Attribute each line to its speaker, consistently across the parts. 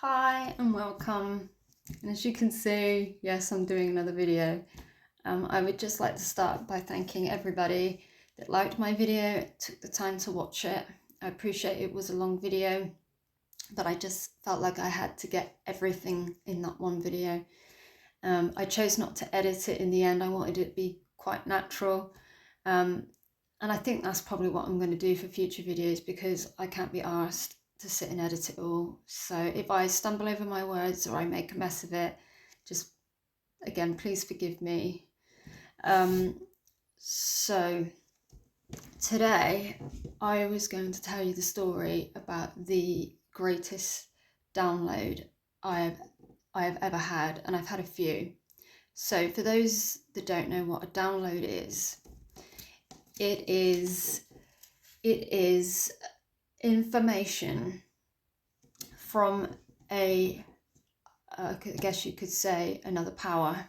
Speaker 1: Hi and welcome. And as you can see, yes, I'm doing another video. I would just like to start by thanking everybody that liked my video, took the time to watch it. I appreciate it was a long video, but I just felt like I had to get everything in that one video. I chose not to edit it in the end. I wanted it to be quite natural. And I think that's probably what I'm going to do for future videos, because I can't be asked to sit and edit it all. So if I stumble over my words or I make a mess of it, just again, please forgive me. So today I was going to tell you the story about the greatest download I have ever had, and I've had a few. So for those that don't know what a download is, it is information from I guess you could say, another power.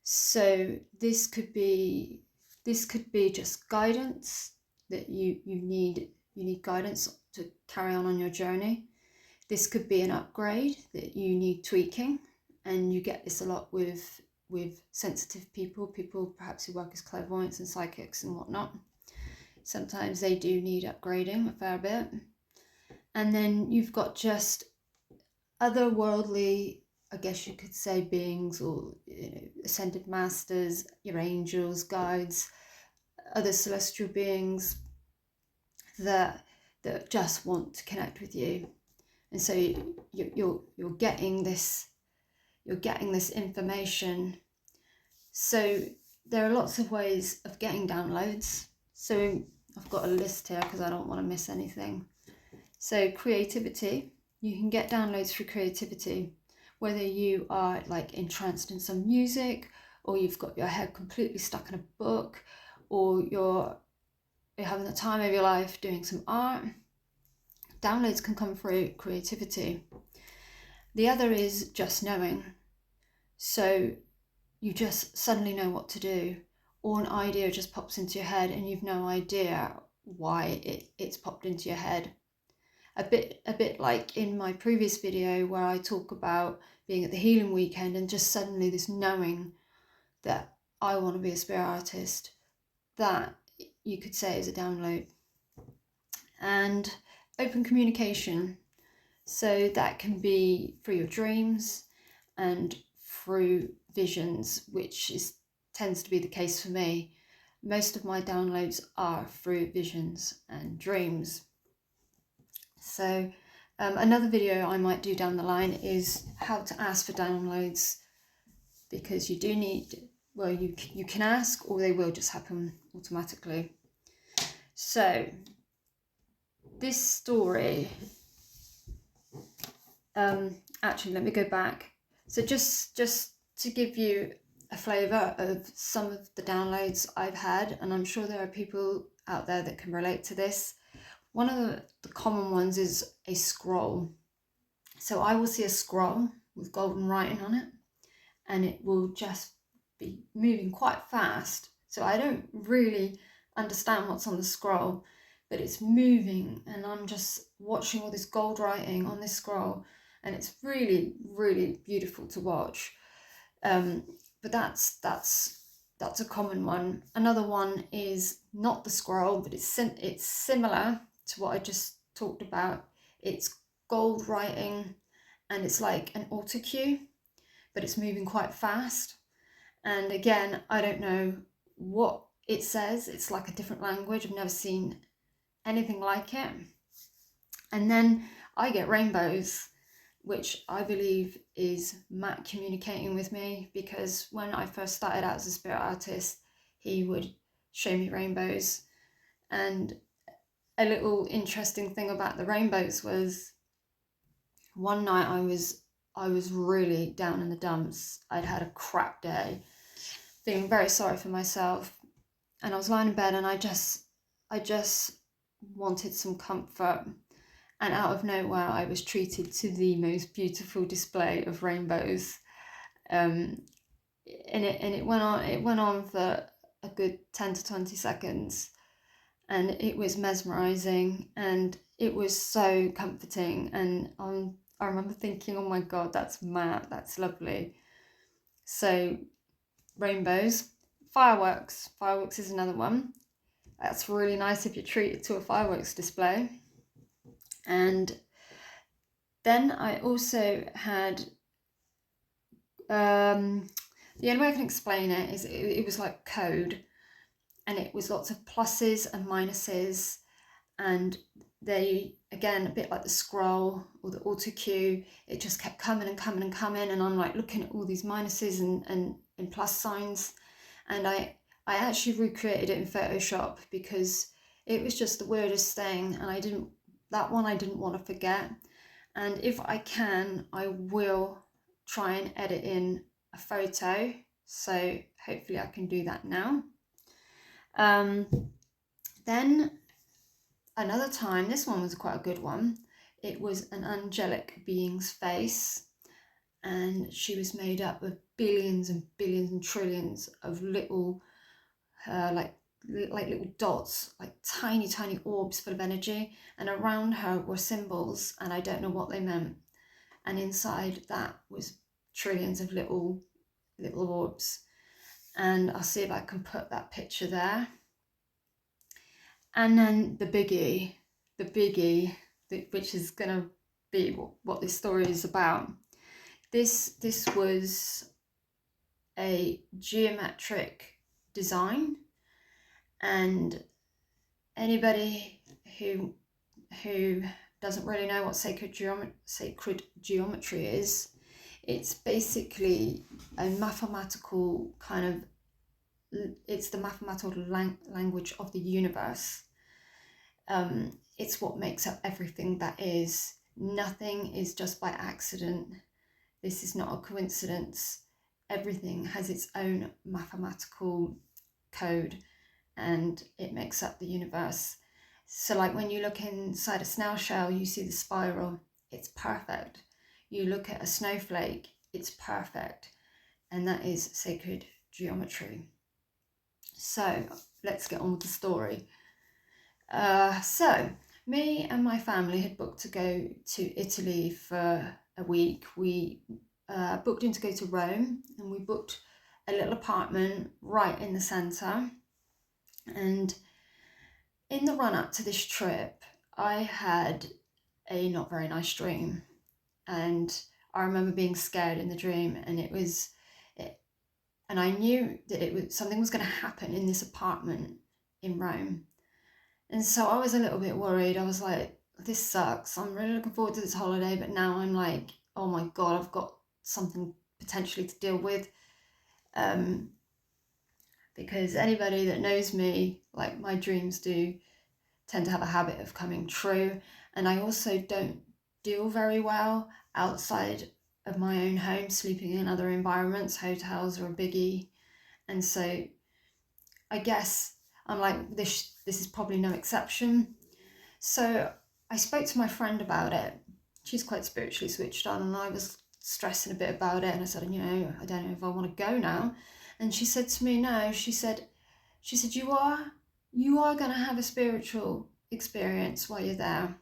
Speaker 1: So this could be just guidance that you need guidance to carry on your journey. This could be an upgrade that you need tweaking, and you get this a lot with sensitive people perhaps who work as clairvoyants and psychics and whatnot. Sometimes they do need upgrading a fair bit. And then you've got just otherworldly, I guess you could say, beings, or ascended masters, your angels, guides, other celestial beings that just want to connect with you. And so you're getting this information. So there are lots of ways of getting downloads. So I've got a list here because I don't want to miss anything. So creativity, you can get downloads through creativity, whether you are like entranced in some music, or you've got your head completely stuck in a book, or you're having the time of your life doing some art. Downloads can come through creativity. The other is just knowing. So you just suddenly know what to do, or an idea just pops into your head and you've no idea why it's popped into your head. A bit like in my previous video where I talk about being at the healing weekend and just suddenly this knowing that I want to be a spirit artist. That you could say is a download. And open communication, so that can be through your dreams and through visions, which tends to be the case for me. Most of my downloads are through visions and dreams. So another video I might do down the line is how to ask for downloads, because you do need, well, you can ask, or they will just happen automatically. So this story, actually let me go back. So just to give you a flavour of some of the downloads I've had, and I'm sure there are people out there that can relate to this. One of the common ones is a scroll. So I will see a scroll with golden writing on it, and it will just be moving quite fast. So I don't really understand what's on the scroll, but it's moving, and I'm just watching all this gold writing on this scroll, and it's really, really beautiful to watch. But that's a common one. Another one is not the scroll, but it's similar to what I just talked about. It's gold writing, and it's like an auto cue, but it's moving quite fast. And again, I don't know what it says. It's like a different language. I've never seen anything like it. And then I get rainbows, which I believe is Matt communicating with me, because when I first started out as a spirit artist, he would show me rainbows. And a little interesting thing about the rainbows was, one night I was really down in the dumps. I'd had a crap day, feeling very sorry for myself, and I was lying in bed, and I just wanted some comfort. And out of nowhere, I was treated to the most beautiful display of rainbows. And it went on for a good 10 to 20 seconds, and it was mesmerizing, and it was so comforting. And I remember thinking, oh my God, that's mad, that's lovely. So rainbows, fireworks. Fireworks is another one. That's really nice if you're treated to a fireworks display. And then I also had, the only way I can explain it is it was like code, and it was lots of pluses and minuses, and they, again, a bit like the scroll or the auto cue, it just kept coming and coming and coming, and I'm like looking at all these minuses and plus signs, and I actually recreated it in Photoshop because it was just the weirdest thing, and that one I didn't want to forget. And if I can, I will try and edit in a photo, so hopefully I can do that now. Then another time, this one was quite a good one. It was an angelic being's face, and she was made up of billions and billions and trillions of little, like little dots, like tiny orbs full of energy, and around her were symbols, and I don't know what they meant. And inside that was trillions of little orbs. And I'll see if I can put that picture there. And then the biggie, which is going to be what this story is about. This was a geometric design, and anybody who doesn't really know what sacred geometry is, it's basically a mathematical kind of, it's the mathematical language of the universe. It's what makes up everything that is. Nothing is just by accident. This is not a coincidence. Everything has its own mathematical code, and it makes up the universe. So like when you look inside a snail shell, you see the spiral, it's perfect. You look at a snowflake, it's perfect. And that is sacred geometry. So let's get on with the story. So me and my family had booked to go to Italy for a week. We booked in to go to Rome, and we booked a little apartment right in the centre. And in the run up to this trip, I had a not very nice dream, and I remember being scared in the dream, and and I knew that something was going to happen in this apartment in Rome. And so I was a little bit worried. I was like, this sucks. I'm really looking forward to this holiday, but now I'm like, oh my God, I've got something potentially to deal with. Because anybody that knows me, like my dreams do tend to have a habit of coming true. And I also don't deal very well outside of my own home, sleeping in other environments. Hotels are a biggie. And so I guess I'm like, this is probably no exception. So I spoke to my friend about it. She's quite spiritually switched on, and I was stressing a bit about it, and I said, I don't know if I want to go now. And she said to me, no, she said you are going to have a spiritual experience while you're there.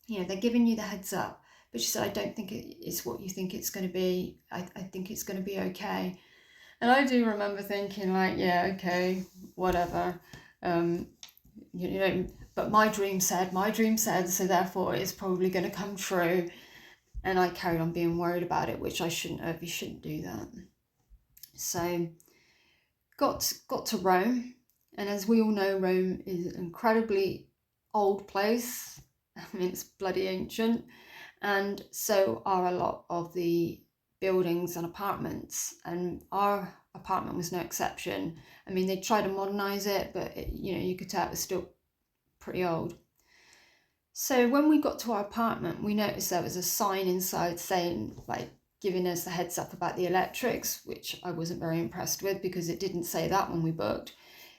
Speaker 1: They're giving you the heads up. But she said, I don't think it's what you think it's going to be. I think it's going to be okay. And I do remember thinking like, yeah, okay, whatever. But my dream said, so therefore it's probably going to come true. And I carried on being worried about it, which I shouldn't have. You shouldn't do that. So got to Rome, and as we all know, Rome is an incredibly old place. I mean, it's bloody ancient, and so are a lot of the buildings and apartments, and our apartment was no exception. I mean, they tried to modernize it, but you could tell it was still pretty old. So when we got to our apartment, we noticed there was a sign inside saying, like, giving us the heads up about the electrics, which I wasn't very impressed with because it didn't say that when we booked.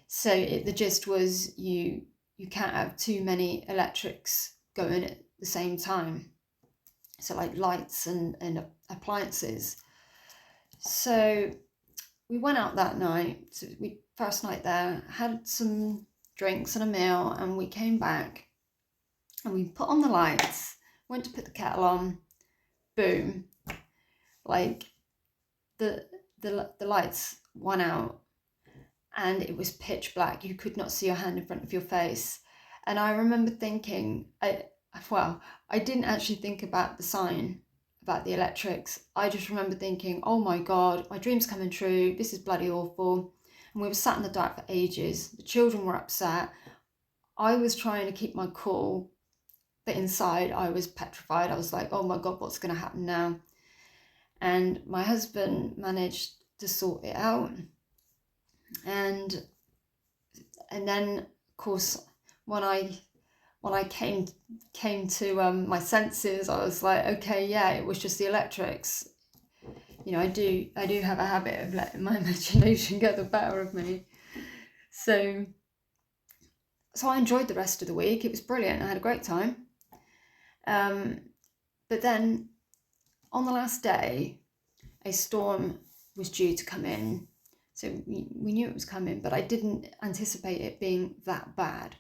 Speaker 1: So the gist was you can't have too many electrics going at the same time. So like lights and appliances. So we went out that night. So first night there, had some drinks and a meal, and we came back and we put on the lights, went to put the kettle on, boom, like the lights went out and it was pitch black. You could not see your hand in front of your face. And I remember thinking, I didn't actually think about the sign about the electrics. I just remember thinking, oh my God, my dream's coming true. This is bloody awful. And we were sat in the dark for ages. The children were upset. I was trying to keep my cool, but inside I was petrified. I was like, oh my God, what's going to happen now? And my husband managed to sort it out. And then, of course, when I came to my senses, I was like, okay, yeah, it was just the electrics. You know, I do have a habit of letting my imagination get the better of me. So I enjoyed the rest of the week. It was brilliant. I had a great time. But then on the last day, a storm was due to come in. So we knew it was coming, but I didn't anticipate it being that bad.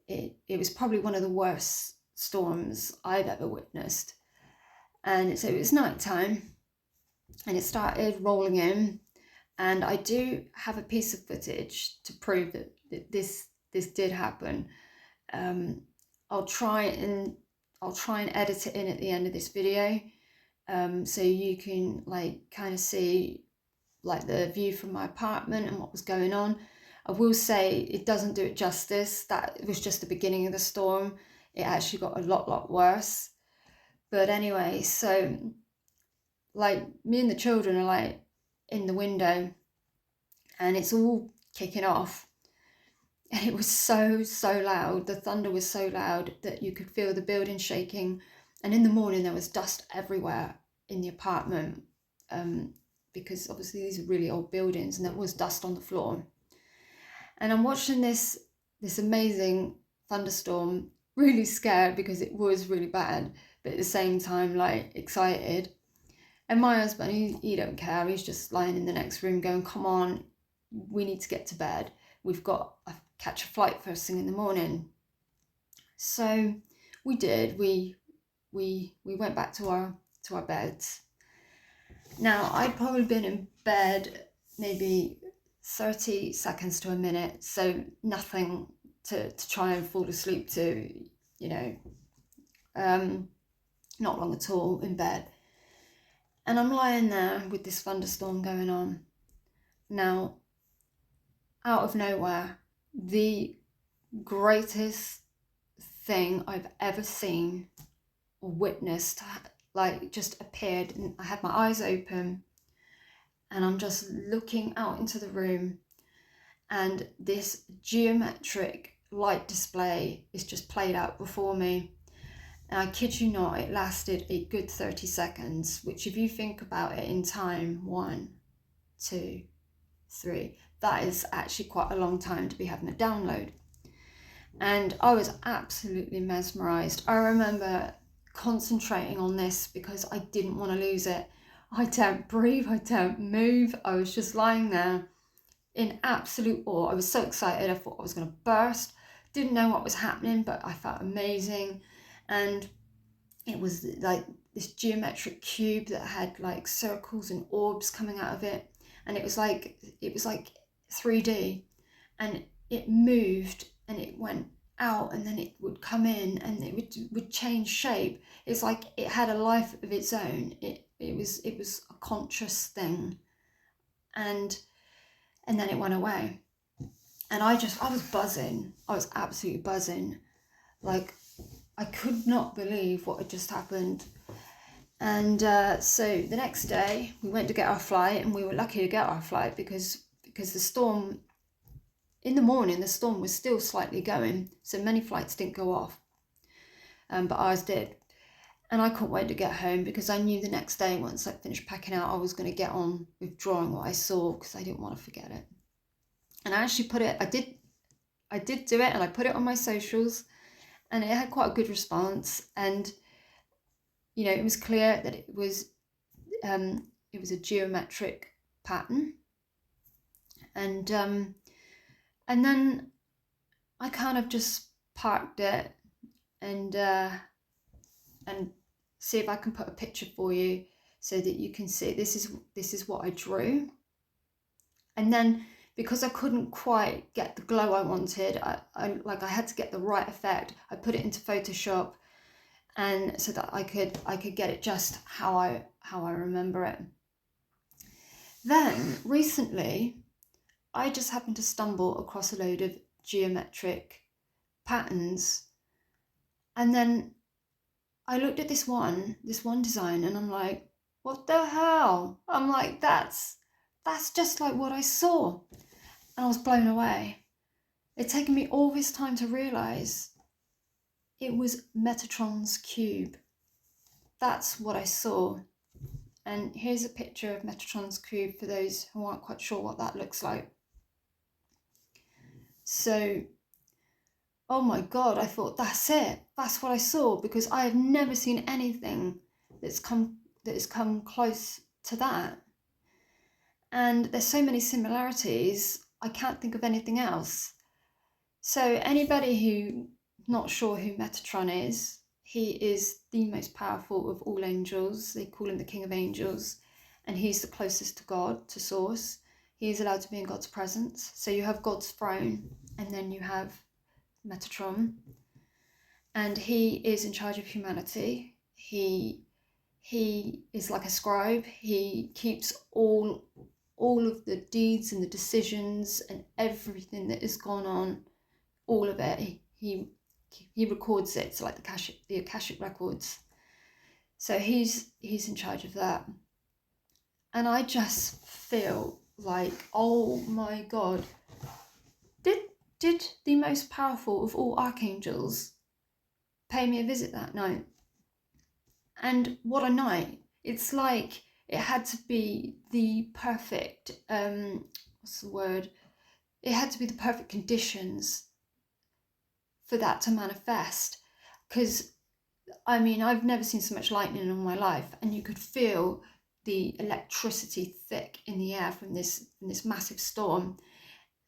Speaker 1: It was probably one of the worst storms I've ever witnessed. And so it was nighttime and it started rolling in. And I do have a piece of footage to prove that this did happen. I'll try and edit it in at the end of this video, so you can like kind of see like the view from my apartment and what was going on. I will say it doesn't do it justice. That was just the beginning of the storm. It actually got a lot worse. But anyway, so like me and the children are like in the window and it's all kicking off. And it was so loud. The thunder was so loud that you could feel the building shaking. And in the morning there was dust everywhere in the apartment, because obviously these are really old buildings and there was dust on the floor. And I'm watching this amazing thunderstorm, really scared because it was really bad, but at the same time like excited. And my husband, he don't care. He's just lying in the next room going, come on, we need to get to bed. We've got to catch a flight first thing in the morning. So we did. We went back to our beds. Now, I'd probably been in bed maybe 30 seconds to a minute, so nothing to try and fall asleep to, you know, not long at all in bed. And I'm lying there with this thunderstorm going on. Now, out of nowhere, the greatest thing I've ever seen or witnessed, like, just appeared. And I had my eyes open and I'm just looking out into the room, and this geometric light display is just played out before me. And I kid you not, it lasted a good 30 seconds, which if you think about it in time, 1, 2, 3, that is actually quite a long time to be having a download. And I was absolutely mesmerized. I remember concentrating on this because I didn't want to lose it. I don't breathe, I don't move. I was just lying there in absolute awe. I was so excited. I thought I was going to burst. Didn't know what was happening, but I felt amazing. And it was like this geometric cube that had like circles and orbs coming out of it. And it was like 3D, and it moved and it went out and then it would come in and it would change shape. It's like it had a life of its own. It was a conscious thing, and then it went away. And I was buzzing. I was absolutely buzzing. Like, I could not believe what had just happened. And so the next day we went to get our flight, and we were lucky to get our flight because the storm, in the morning, the storm was still slightly going, so many flights didn't go off, but ours did. And I couldn't wait to get home because I knew the next day, once I finished packing out, I was going to get on with drawing what I saw because I didn't want to forget it. And I actually I did do it, and I put it on my socials, and it had quite a good response. And you know, it was clear that it was a geometric pattern. And then I kind of just parked it and see if I can put a picture for you so that you can see this is what I drew. And then because I couldn't quite get the glow I wanted, I had to get the right effect. I put it into Photoshop, and so that I could get it just how I remember it. Then recently, I just happened to stumble across a load of geometric patterns, and then I looked at this one design, and I'm like, what the hell? I'm like, that's just like what I saw. And I was blown away. It's taken me all this time to realise it was Metatron's cube. That's what I saw. And here's a picture of Metatron's cube for those who aren't quite sure what that looks like. So, oh my God, I thought, that's it. That's what I saw, because I have never seen anything that has come close to that. And there's so many similarities, I can't think of anything else. So anybody who's not sure who Metatron is, he is the most powerful of all angels. They call him the King of Angels, and he's the closest to God, to Source. He is allowed to be in God's presence. So you have God's throne, and then you have Metatron, and he is in charge of humanity. He is like a scribe. He keeps all of the deeds and the decisions and everything that has gone on, all of it. He records it, so like the Akashic records. So he's in charge of that. And I just feel like, oh my God, did the most powerful of all archangels pay me a visit that night? And what a night. It's like it had to be the perfect, what's the word? It had to be the perfect conditions for that to manifest. Because, I mean, I've never seen so much lightning in my life, and you could feel the electricity thick in the air from this massive storm.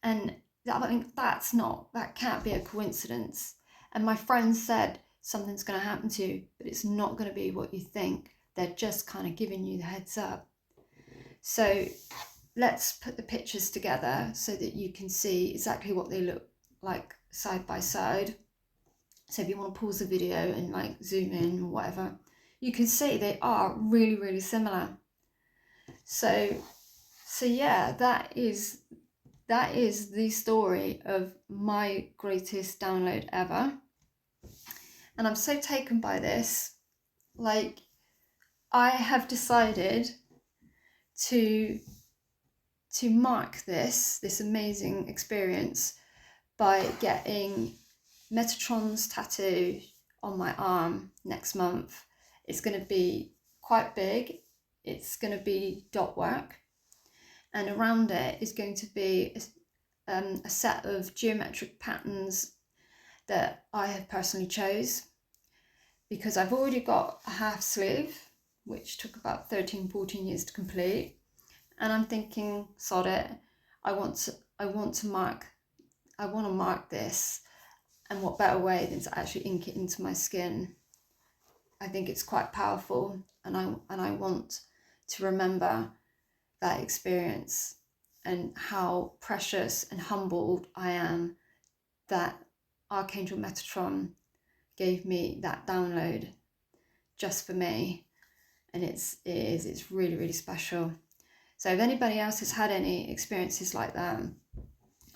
Speaker 1: And I think that can't be a coincidence. And my friend said, something's going to happen to you, but it's not going to be what you think. They're just kind of giving you the heads up. So let's put the pictures together so that you can see exactly what they look like side by side. So if you want to pause the video and like zoom in or whatever, you can see they are really, really similar. So yeah, that is the story of my greatest download ever. And I'm so taken by this. Like, I have decided to mark this amazing experience by getting Metatron's tattoo on my arm next month. It's going to be quite big. It's going to be dot work, and around it is going to be a set of geometric patterns that I have personally chose, because I've already got a half sleeve, which took about 13-14 years to complete, and I'm thinking, sod it, I want to mark this, and what better way than to actually ink it into my skin. I think it's quite powerful, and I want to remember that experience and how precious and humbled I am that Archangel Metatron gave me that download just for me. And it's really, really special. So if anybody else has had any experiences like that,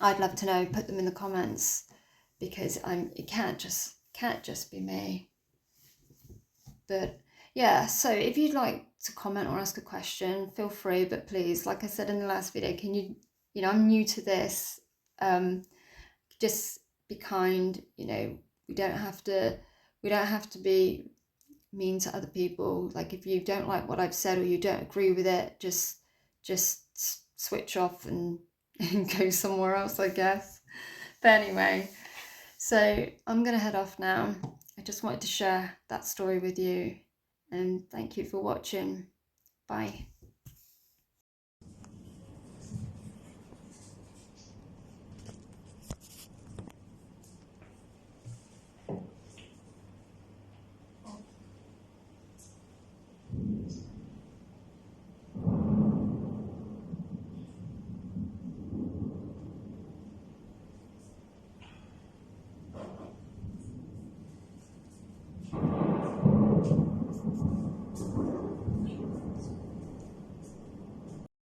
Speaker 1: I'd love to know. Put them in the comments, because it can't just be me. But yeah, so if you'd like to comment or ask a question, feel free, but please, like I said in the last video, can you know, I'm new to this, just be kind. You know, we don't have to be mean to other people. Like, if you don't like what I've said or you don't agree with it, just switch off and go somewhere else, I guess. But anyway, so I'm gonna head off now. I just wanted to share that story with you, and thank you for watching. Bye.